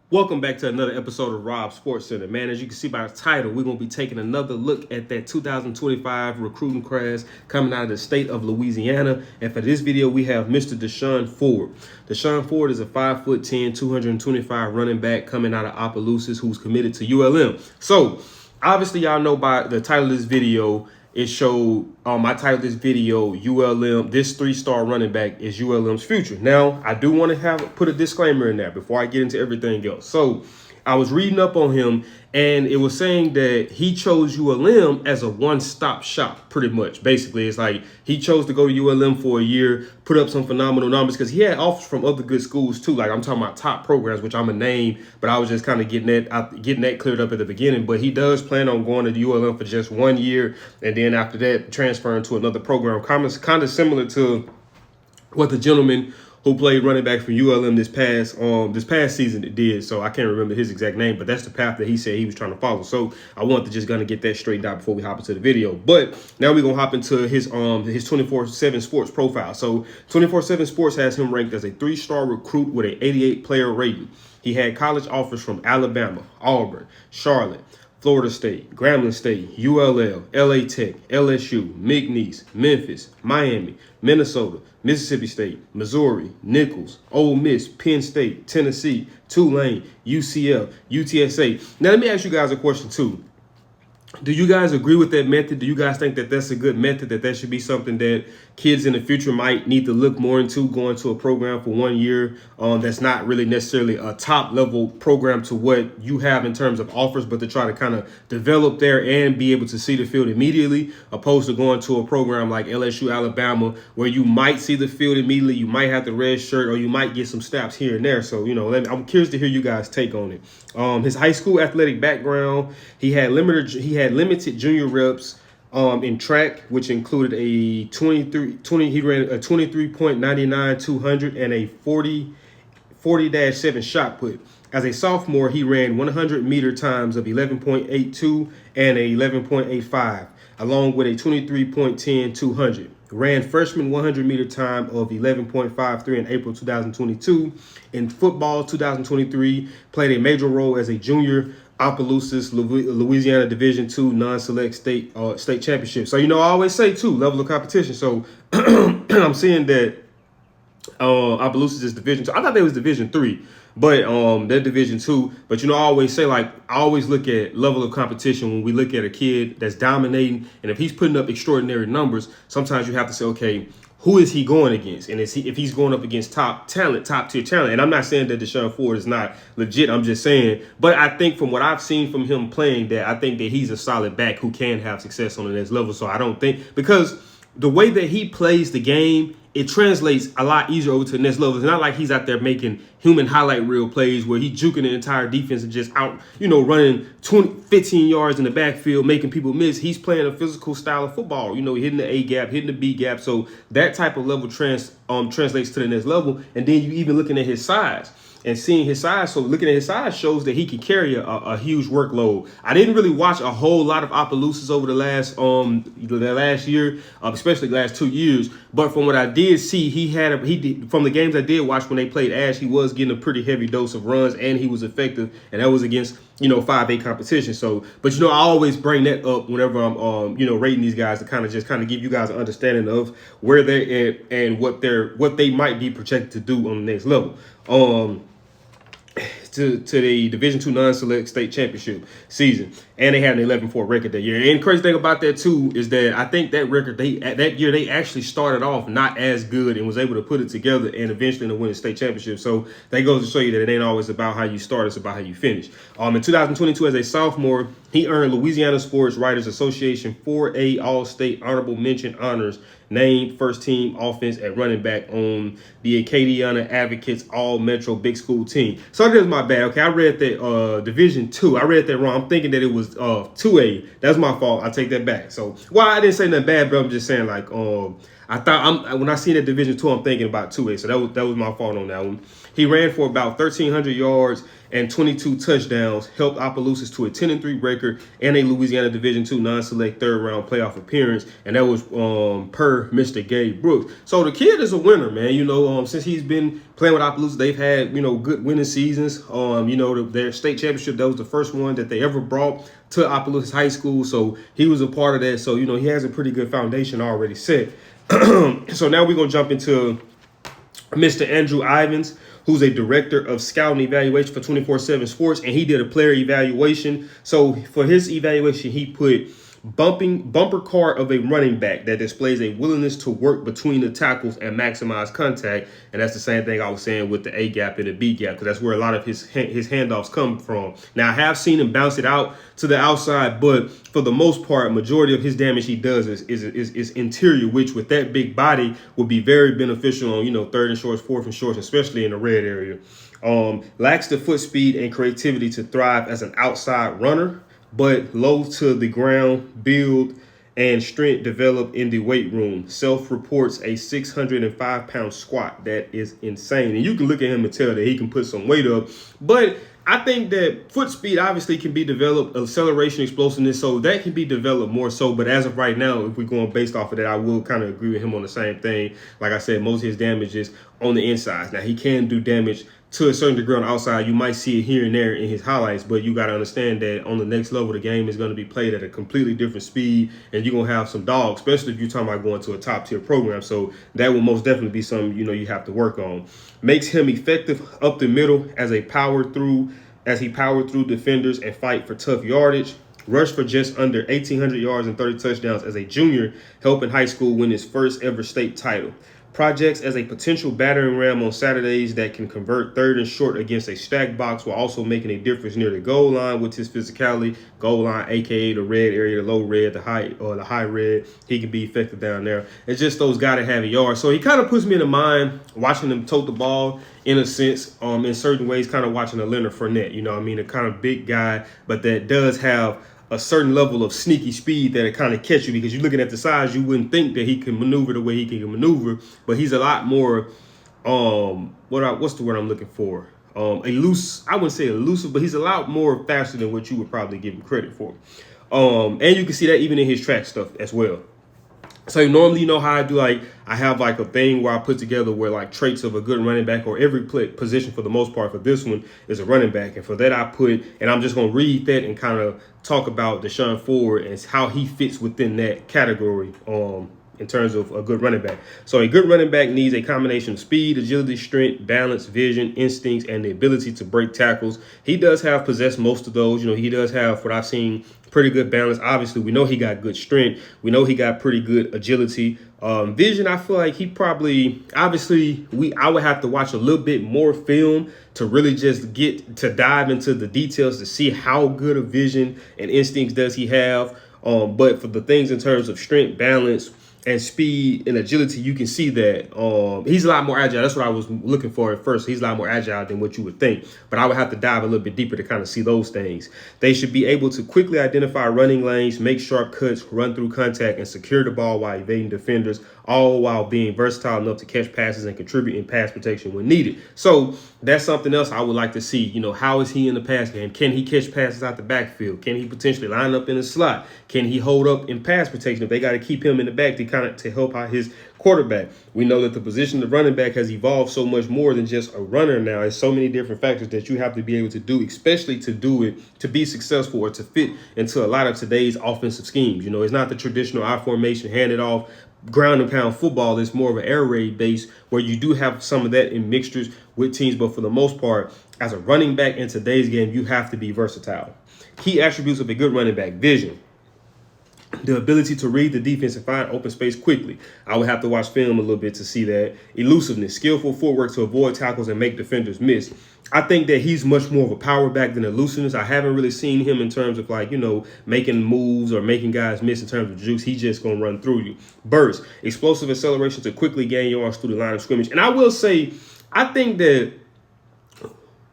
Welcome back to another episode of Rob Sports Center. Man, as you can see by the title, we're going to be taking another look at that 2025 recruiting class coming out of the state of Louisiana. And for this video, we have Mr. Deshaun Ford. Deshaun Ford is a 5'10", 225 running back coming out of Opelousas who's committed to ULM. So, obviously, y'all know by the title of this video, it showed I titled this video ULM. This three-star running back is ULM's future. Now, I do want to put a disclaimer in there before I get into everything else. So I was reading up on him, and it was saying that he chose ULM as a one-stop shop, pretty much. Basically, it's like he chose to go to ULM for a year, put up some phenomenal numbers, because he had offers from other good schools too. Like I'm talking about top programs, which I'm a name, but I was just kind of getting that cleared up at the beginning. But he does plan on going to ULM for just 1 year, and then after that, transferring to another program, kind of similar to what the gentleman who played running back for ULM this past season did. So I can't remember his exact name, but that's the path that he said he was trying to follow. So I wanted to just gonna get that straightened out before we hop into the video. But now we're gonna hop into his 24/7 Sports profile. So 24/7 Sports has him ranked as a 3-star recruit with an 88 player rating. He had college offers from Alabama, Auburn, Charlotte, Florida State, Grambling State, ULL, LA Tech, LSU, McNeese, Memphis, Miami, Minnesota, Mississippi State, Missouri, Nicholls, Ole Miss, Penn State, Tennessee, Tulane, UCF, UTSA. Now, let me ask you guys a question too. Do you guys agree with that method? Do you guys think that that's a good method, that should be something that kids in the future might need to look more into, going to a program for 1 year that's not really necessarily a top level program to what you have in terms of offers, but to try to kind of develop there and be able to see the field immediately, opposed to going to a program like LSU, Alabama, where you might see the field immediately, you might have the red shirt, or you might get some snaps here and there. So, I'm curious to hear you guys' take on it. His high school athletic background, he had limited junior reps in track, which included a 23 he ran a 23.99 200 and a 40-7 shot put. As a sophomore, he ran 100 meter times of 11.82 and a 11.85, along with a 23.10 200. Ran freshman 100 meter time of 11.53 in April 2022. In football 2023, played a major role as a junior Opelousas, Louisiana Division II non-select state championship. So, I always say too, level of competition. So I'm seeing that Opelousas is Division II. I thought they was Division III, but they're Division II. But I always say, I always look at level of competition when we look at a kid that's dominating, and if he's putting up extraordinary numbers, sometimes you have to say, okay, who is he going against? And if he's going up against top tier talent, and I'm not saying that Deshaun Ford is not legit, I'm just saying, but I think from what I've seen from him playing, that I think that he's a solid back who can have success on the next level. So I don't think, because the way that he plays the game, it translates a lot easier over to the next level. It's not like he's out there making human highlight reel plays where he's juking the entire defense and just out, running 15 yards in the backfield, making people miss. He's playing a physical style of football, hitting the A gap, hitting the B gap. So that type of level translates to the next level. And then you even looking at his size and seeing his size. So looking at his size shows that he can carry a huge workload. I didn't really watch a whole lot of Opelousas over the last year, especially the last 2 years. But from what I did see, from the games I did watch when they played Ash, he was getting a pretty heavy dose of runs, and he was effective, and that was against 5A competition. So, but I always bring that up whenever I'm rating these guys, to kind of give you guys an understanding of where they're at and what they might be projected to do on the next level. To the Division II non-select state championship season, and they had an 11-4 record that year. And the crazy thing about that too is that I think that record that year they actually started off not as good and was able to put it together and eventually to win the state championship. So that goes to show you that it ain't always about how you start; it's about how you finish. In 2022, as a sophomore, he earned Louisiana Sports Writers Association 4A All-State Honorable Mention honors, named first team offense at running back on the Acadiana Advocates All Metro Big School team. So that is my bad. Okay, I read that Division II. I read that wrong. I'm thinking that it was 2A. That's my fault. I take that back. So, I didn't say nothing bad, but I'm just saying, I thought when I seen that Division II, I'm thinking about 2A. So that was my fault on that one. He ran for about 1,300 yards and 22 touchdowns, helped Opelousas to a 10-3 record and a Louisiana Division II non-select third-round playoff appearance, and that was per Mr. Gabe Brooks. So the kid is a winner, man. Since he's been playing with Opelousas, they've had, good winning seasons. Their state championship, that was the first one that they ever brought to Opelousas High School, so he was a part of that. So, he has a pretty good foundation already set. So now we're going to jump into Mr. Andrew Ivins, who's a director of scouting evaluation for 24/7 Sports, and he did a player evaluation. So for his evaluation, he put bumper car of a running back that displays a willingness to work between the tackles and maximize contact. And that's the same thing I was saying with the A gap and the B gap, because that's where a lot of his handoffs come from. Now, I have seen him bounce it out to the outside, but for the most part, majority of his damage he does is interior, which with that big body would be very beneficial on, third and shorts, fourth and shorts, especially in the red area. Lacks the foot speed and creativity to thrive as an outside runner, but low to the ground build and strength developed in the weight room. Self-reports a 605-pound squat. That is insane. And you can look at him and tell that he can put some weight up. But I think that foot speed obviously can be developed, acceleration, explosiveness, so that can be developed more so. But as of right now, if we're going based off of that, I will kind of agree with him on the same thing. Like I said, most of his damage is on the inside. Now, he can do damage to a certain degree on the outside. You might see it here and there in his highlights, but you got to understand that on the next level, the game is going to be played at a completely different speed, and you're going to have some dogs, especially if you're talking about going to a top-tier program. So that will most definitely be something, you have to work on. Makes him effective up the middle as he powered through defenders and fight for tough yardage. Rushed for just under 1,800 yards and 30 touchdowns as a junior, helping high school win his first ever state title. Projects as a potential battering ram on Saturdays that can convert third and short against a stacked box while also making a difference near the goal line with his physicality. Goal line, aka the red area, the low red, the high red. He can be effective down there. It's just those guys that have a yard. So he kind of puts me in the mind watching him tote the ball in a sense, in certain ways, kind of watching a Leonard Fournette. A kind of big guy, but that does have a certain level of sneaky speed that it kind of catch you, because you're looking at the size, you wouldn't think that he can maneuver the way he can maneuver, but he's a lot more, what's the word I'm looking for? I wouldn't say elusive, but he's a lot more faster than what you would probably give him credit for. And you can see that even in his track stuff as well. So normally, how I do, I have a thing where I put together where traits of a good running back, or every position for the most part for this one is a running back. And for that I put, and I'm just going to read that and kind of talk about Deshaun Ford and how he fits within that category in terms of a good running back. So a good running back needs a combination of speed, agility, strength, balance, vision, instincts, and the ability to break tackles. He does possess most of those. He does have, what I've seen, pretty good balance. Obviously, we know he got good strength. We know he got pretty good agility. Vision, I feel like he probably, obviously, I would have to watch a little bit more film to really just get to dive into the details to see how good a vision and instincts does he have. But for the things in terms of strength, balance, and speed and agility, you can see that he's a lot more agile. That's what I was looking for at first. He's a lot more agile than what you would think. But I would have to dive a little bit deeper to kind of see those things. They should be able to quickly identify running lanes, make sharp cuts, run through contact, and secure the ball while evading defenders, all while being versatile enough to catch passes and contribute in pass protection when needed. So that's something else I would like to see. How is he in the pass game? Can he catch passes out the backfield? Can he potentially line up in a slot? Can he hold up in pass protection if they got to keep him in the back to help out his quarterback? We know that the position of running back has evolved so much more than just a runner now. There's so many different factors that you have to be able to do, especially to do it, to be successful or to fit into a lot of today's offensive schemes. It's not the traditional I formation, hand it off, ground and pound football. Is more of an air raid base where you do have some of that in mixtures with teams. But for the most part, as a running back in today's game, you have to be versatile. Key attributes of a good running back: vision, the ability to read the defense and find open space quickly. I would have to watch film a little bit to see that. Elusiveness, skillful footwork to avoid tackles and make defenders miss. I think that he's much more of a power back than elusiveness. I haven't really seen him in terms of making moves or making guys miss in terms of juice. He's just going to run through you. Burst, explosive acceleration to quickly gain yards through the line of scrimmage. And I will say, I think that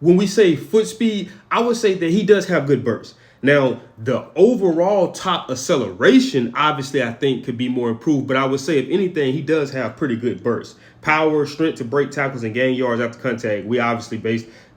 when we say foot speed, I would say that he does have good burst. Now, the overall top acceleration, obviously, I think could be more improved. But I would say, if anything, he does have pretty good burst. Power, strength to break tackles and gain yards after contact. We obviously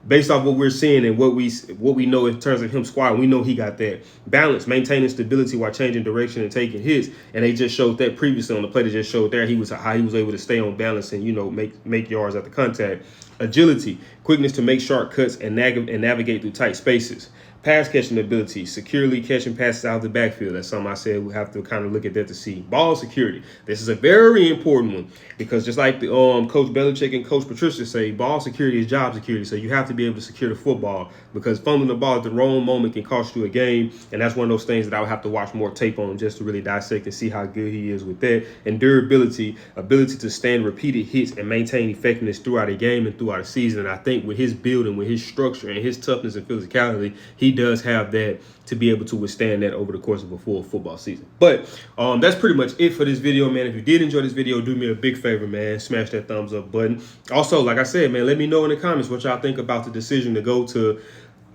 based off what we're seeing and what we know in terms of him squatting, we know he got that balance, maintaining stability while changing direction and taking hits. And they just showed that previously on the play. They just showed there how he was able to stay on balance and, you know, make yards at the contact. Agility, quickness to make sharp cuts and navigate through tight spaces. Pass catching ability, securely catching passes out of the backfield. That's something I said we have to kind of look at that to see. Ball security. This is a very important one because just like the Coach Belichick and Coach Patricia say, ball security is job security. So you have to be able to secure the football because fumbling the ball at the wrong moment can cost you a game. And that's one of those things that I would have to watch more tape on just to really dissect and see how good he is with that. And durability, ability to stand repeated hits and maintain effectiveness throughout a game and throughout a season. And I think with his building, with his structure and his toughness and physicality, he does have that to be able to withstand that over the course of a full football season. But that's pretty much it for this video, man. If you did enjoy this video, do me a big favor, man. Smash that thumbs up button. Also, like I said, man, let me know in the comments what y'all think about the decision to go to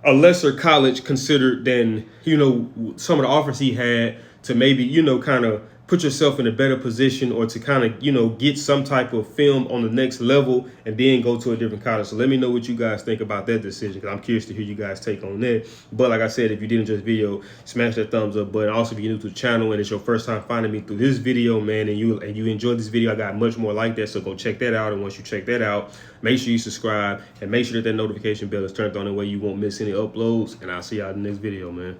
a lesser college considered than, you know, some of the offers he had to maybe, you know, kind of put yourself in a better position or to kind of, you know, get some type of film on the next level and then go to a different college. So let me know what you guys think about that decision because I'm curious to hear you guys' take on that. But like I said, if you did enjoy this video, smash that thumbs up button. Also, if you're new to the channel and it's your first time finding me through this video, man, and you enjoyed this video, I got much more like that. So go check that out. And once you check that out, make sure you subscribe and make sure that notification bell is turned on the way you won't miss any uploads. And I'll see y'all in the next video, man.